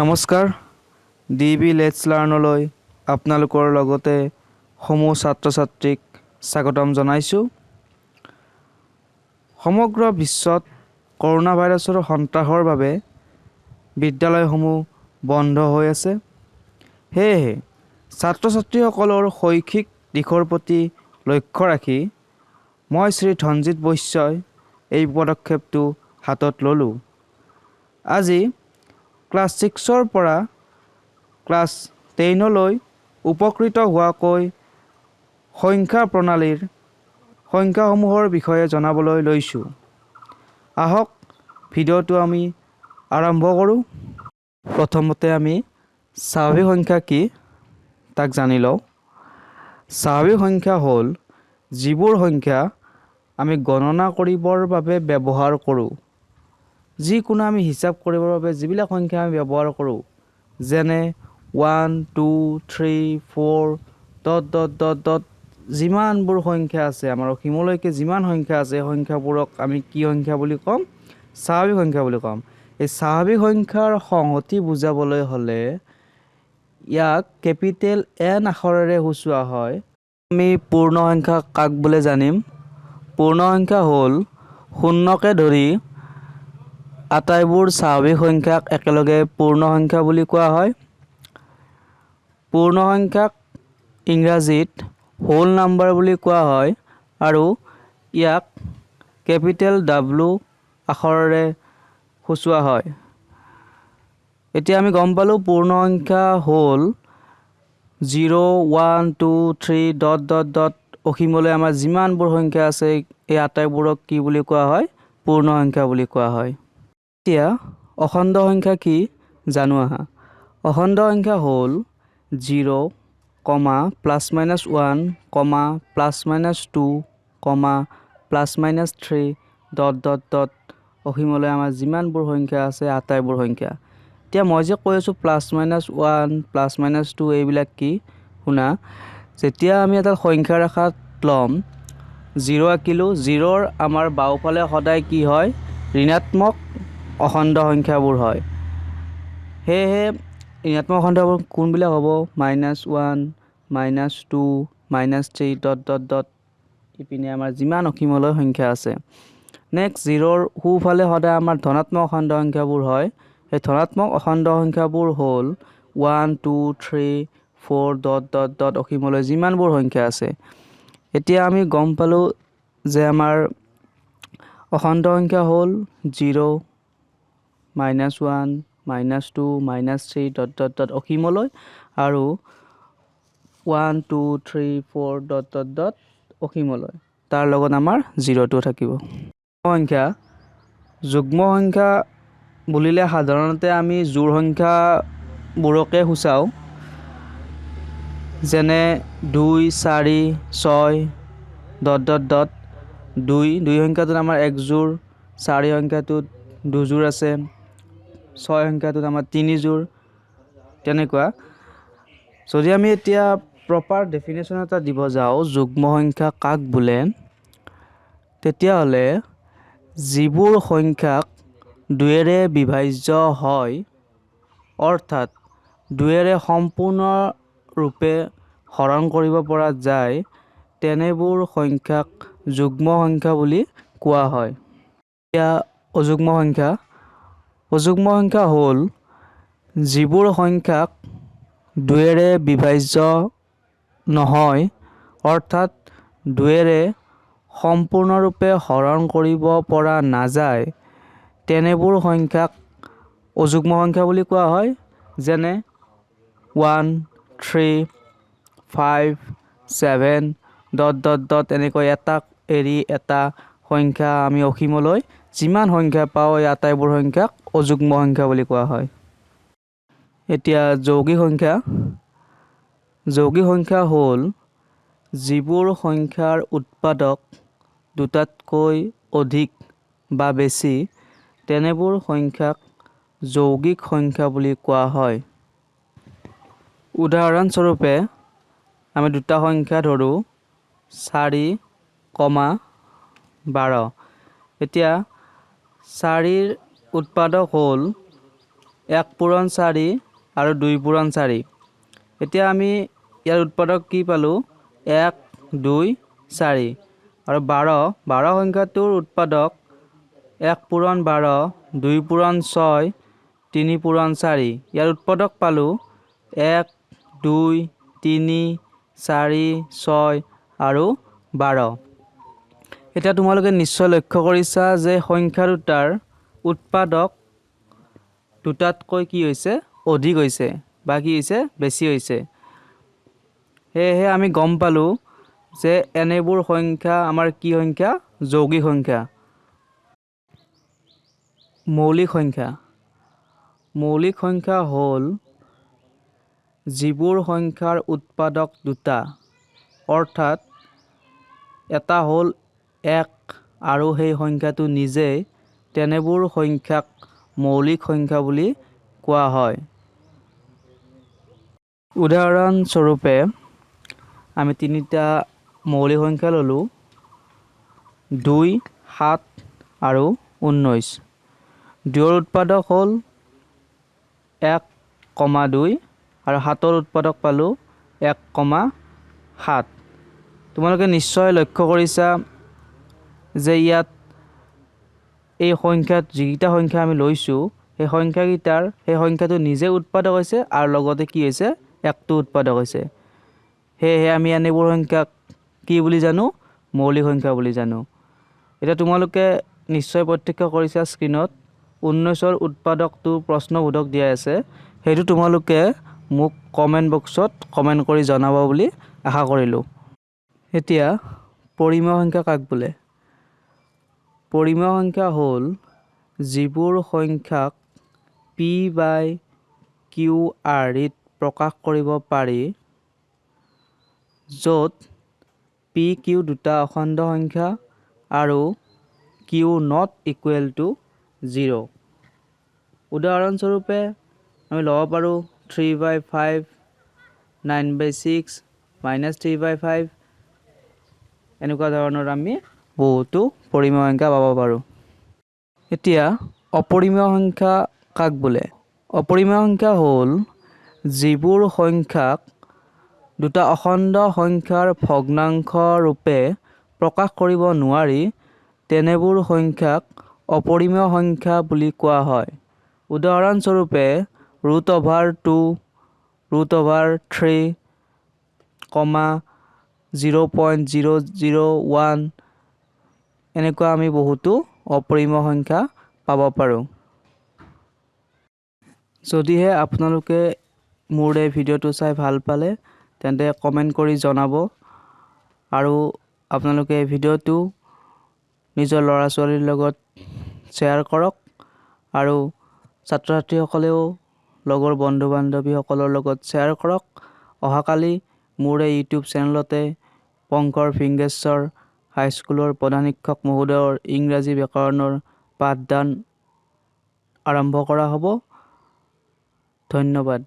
নমস্কাৰ DB let's লাৰ্ণলৈ আপোনালোকৰ লগতে সমূহ ছাত্ৰ ছাত্ৰীক স্বাগতম জনাইছোঁ। সমগ্ৰ বিশ্বত কৰোনা ভাইৰাছৰ সন্ত্ৰাসৰ বাবে বিদ্যালয়সমূহ বন্ধ হৈ আছে। সেয়েহে ছাত্ৰ ছাত্ৰীসকলৰ শৈক্ষিক দিশৰ প্ৰতি লক্ষ্য ৰাখি মই শ্ৰী ধনজিৎ বৈশ্যই এই পদক্ষেপটো হাতত ল'লোঁ। আজি ক্লাছ 6ৰ পৰা ক্লাছ 10লৈ উপকৃত হোৱাকৈ সংখ্যা প্ৰণালীৰ সংখ্যাসমূহৰ বিষয়ে জনাবলৈ লৈছোঁ। আহক ভিডিঅ'টো আমি আৰম্ভ কৰোঁ। প্ৰথমতে আমি স্বাভাৱিক সংখ্যা কি তাক জানি লওঁ। স্বাভাৱিক সংখ্যা হ'ল যিবোৰ সংখ্যা আমি গণনা কৰিবৰ বাবে ব্যৱহাৰ কৰোঁ। যিকোনো আমি হিচাপ কৰিবৰ বাবে যিবিলাক সংখ্যা আমি ব্যৱহাৰ কৰোঁ, যেনে 1, 2, 3, 4 ... যিমানবোৰ সংখ্যা আছে, আমাৰ অসীমলৈকে যিমান সংখ্যা আছে, এই সংখ্যাবোৰক আমি কি সংখ্যা বুলি ক'ম? স্বাভাৱিক সংখ্যা বুলি ক'ম। এই স্বাভাৱিক সংখ্যাৰ সংহতি বুজাবলৈ হ'লে ইয়াক কেপিটেল N আখৰেৰে সূচোৱা হয়। আমি পূৰ্ণ সংখ্যা কাক বোলে জানিম? পূৰ্ণ সংখ্যা হ'ল শূন্যকে ধৰি আটাইবোৰ স্বাভাৱিক সংখ্যাক একেলগে পূৰ্ণ সংখ্যা বুলি কোৱা হয়। পূৰ্ণ সংখ্যাক ইংৰাজীত হোল নাম্বাৰ বুলি কোৱা হয় আৰু ইয়াক কেপিটেল W আখৰেৰে সূচোৱা হয়। এতিয়া আমি গম পালোঁ পূৰ্ণ সংখ্যা হ'ল 0, 1, 2, 3 ... অসীমলৈ আমাৰ যিমানবোৰ সংখ্যা আছে, এই আটাইবোৰক কি বুলি কোৱা হয়? পূৰ্ণ সংখ্যা বুলি কোৱা হয়। এতিয়া অখণ্ড সংখ্যা কি জানো আহা। অখণ্ড সংখ্যা হ'ল 0, ±1, ±2, ±3 ... অসীমলৈ আমাৰ যিমানবোৰ সংখ্যা আছে, আটাইবোৰ সংখ্যা। এতিয়া মই যে কৈ আছোঁ ±1, ±2 এইবিলাক কি? শুনা, যেতিয়া আমি এটা সংখ্যা ৰেখাত ল'ম, 0 আঁকিলোঁ, 0ৰ আমাৰ বাওঁফালে সদায় কি হয়? ঋণাত্মক অখণ্ড সংখ্যাবোৰ হয়। সেয়েহে ঋণাত্মক অখণ্ডবোৰ কোনবিলাক হ'ব? -1, -2, -3 ... ইপিনে আমাৰ যিমান অসীমলৈ সংখ্যা আছে। নেক্সট 0ৰ সোঁফালে সদায় আমাৰ ধনাত্মক অখণ্ড সংখ্যাবোৰ হয়। সেই ধনাত্মক অখণ্ড সংখ্যাবোৰ হ'ল 1, 2, 3, 4 ... অসীমলৈ যিমানবোৰ সংখ্যা আছে। এতিয়া আমি গম পালোঁ যে আমাৰ অখণ্ড সংখ্যা হ'ল 0, -1, -2, -3 ... অসীমলৈ আৰু 1, 2, 3, 4 ... অসীমলৈ। তাৰ লগত আমাৰ 0টো থাকিব। সংখ্যা যুগ্ম সংখ্যা বুলিলে সাধাৰণতে আমি জোড় সংখ্যাবোৰকে সূচাওঁ। যেনে 2, 4, 6 ... 2 সংখ্যাটোত আমাৰ 1 জোড়, 4 সংখ্যাটোত 2 জোড় আছে, 6 সংখ্যাটোত আমাৰ 3 জোড়, তেনেকুৱা। যদি আমি এতিয়া প্ৰপাৰ ডেফিনেশ্যন এটা দিব যাওঁ যুগ্ম সংখ্যা কাক বোলে, তেতিয়াহ'লে যিবোৰ সংখ্যাক 2ৰে বিভাজ্য হয়, অৰ্থাৎ 2ৰে সম্পূৰ্ণৰূপে হৰণ কৰিব পৰা যায়, তেনেবোৰ সংখ্যাক যুগ্ম সংখ্যা বুলি কোৱা হয়। এতিয়া অযুগ্ম সংখ্যা। অযুগ্ম সংখ্যা হ'ল যিবোৰ সংখ্যাক 2ৰে বিভাজ্য নহয়, অৰ্থাৎ 2ৰে সম্পূৰ্ণৰূপে হৰণ কৰিব পৰা নাযায়, তেনেবোৰ সংখ্যাক অযুগ্ম সংখ্যা বুলি কোৱা হয়। যেনে 1, 3, 5, 7 ... এনেকৈ এটাক এৰি এটা সংখ্যা আমি অসীমলৈ যিমান সংখ্যা পাওঁ, এই আটাইবোৰ সংখ্যাক অযুগ্ম সংখ্যা বুলি কোৱা হয়। এতিয়া যৌগিক সংখ্যা। যৌগিক সংখ্যা হ'ল যিবোৰ সংখ্যাৰ উৎপাদক দুটাতকৈ অধিক বা বেছি, তেনেবোৰ সংখ্যাক যৌগিক সংখ্যা বুলি কোৱা হয়। উদাহৰণস্বৰূপে আমি দুটা সংখ্যা ধৰোঁ 4, 12। এতিয়া 4ৰ উৎপাদক হ'ল 1 পূৰণ 4 আৰু 2 পূৰণ 4। এতিয়া আমি ইয়াৰ উৎপাদক কি পালোঁ? 1 2 4 আৰু 12 সংখ্যাটোৰ উৎপাদক 1 পূৰণ 12 2 পূৰণ 6 3 পূৰণ 4। ইয়াৰ উৎপাদক পালোঁ 1 2 3 4 6 আৰু 12। এতিয়া তোমালোকে নিশ্চয় লক্ষ্য কৰিছা যে সংখ্যা দুটাৰ উৎপাদক দুটাতকৈ কি হৈছে? অধিক হৈছে বা কি হৈছে? বেছি হৈছে। সেয়েহে আমি গম পালোঁ যে এনেবোৰ সংখ্যা আমাৰ কি সংখ্যা? যৌগিক সংখ্যা। মৌলিক সংখ্যা। মৌলিক সংখ্যা হ'ল যিবোৰ সংখ্যাৰ উৎপাদক দুটা, অৰ্থাৎ এটা হ'ল 1 আৰু সেই সংখ্যাটো নিজেই, তেনেবোৰ সংখ্যাক মৌলিক সংখ্যা বুলি কোৱা হয়। উদাহৰণস্বৰূপে আমি তিনিটা মৌলিক সংখ্যা ল'লোঁ, 2 7 আৰু 19। 2ৰ উৎপাদক হ'ল 1,2 আৰু 7ৰ উৎপাদক পালোঁ 1,7। তোমালোকে নিশ্চয় লক্ষ্য কৰিছা যে ইয়াত এই সংখ্যাত যিকেইটা সংখ্যা আমি লৈছোঁ সেই সংখ্যাটো নিজে উৎপাদক হৈছে আৰু লগতে কি হৈছে? 1টো উৎপাদক হৈছে। সেয়েহে আমি এনেবোৰ সংখ্যাক কি বুলি জানো? মৌলিক সংখ্যা বুলি জানো। এতিয়া তোমালোকে নিশ্চয় প্ৰত্যক্ষ কৰিছা স্ক্ৰীনত 19ৰ উৎপাদকটো প্ৰশ্নবোধক দিয়া আছে। সেইটো তোমালোকে মোক কমেণ্ট বক্সত কমেণ্ট কৰি জনাব বুলি আশা কৰিলোঁ। এতিয়া পৰিমেয় সংখ্যা কাক বোলে? পৰিমেয় সংখ্যা হ'ল যিবোৰ সংখ্যাক P/QR ত প্ৰকাশ কৰিব পাৰি, য'ত PQ দুটা অখণ্ড সংখ্যা আৰু Q not equal to 0। উদাহৰণস্বৰূপে আমি ল'ব পাৰোঁ 3/5, 9/6, -3/5। এনেকুৱা ধৰণৰ আমি বহুতো পৰিমেয় সংখ্যা পাব পাৰোঁ। এতিয়া অপৰিমেয় সংখ্যা কাক বোলে? অপৰিমেয় সংখ্যা হ'ল যিবোৰ সংখ্যাক দুটা অখণ্ড সংখ্যাৰ ভগ্নাংশ ৰূপে প্ৰকাশ কৰিব নোৱাৰি, তেনেবোৰ সংখ্যাক অপৰিমেয় সংখ্যা বুলি কোৱা হয়। উদাহৰণস্বৰূপে √2, √3, 0.001। এনেকুৱা আমি বহুতো অপৰিমেয় সংখ্যা পাব পাৰোঁ। যদিহে আপোনালোকে মোৰ এই ভিডিঅ'টো চাই ভাল পালে তেন্তে কমেণ্ট কৰি জনাব আৰু আপোনালোকে এই ভিডিঅ'টো নিজৰ ল'ৰা ছোৱালীৰ লগত শ্বেয়াৰ কৰক আৰু ছাত্ৰ ছাত্ৰীসকলেও লগৰ বন্ধু বান্ধৱীসকলৰ লগত শ্বেয়াৰ কৰক। অহাকালি মোৰ এই ইউটিউব চেনেলতে পংকৰ ফিংগেশ্বৰ হাইস্কুলৰ প্ৰধান শিক্ষক মহোদয়ৰ ইংৰাজী ব্যাকৰণৰ পাঠদান আৰম্ভ কৰা হ'ব। ধন্যবাদ।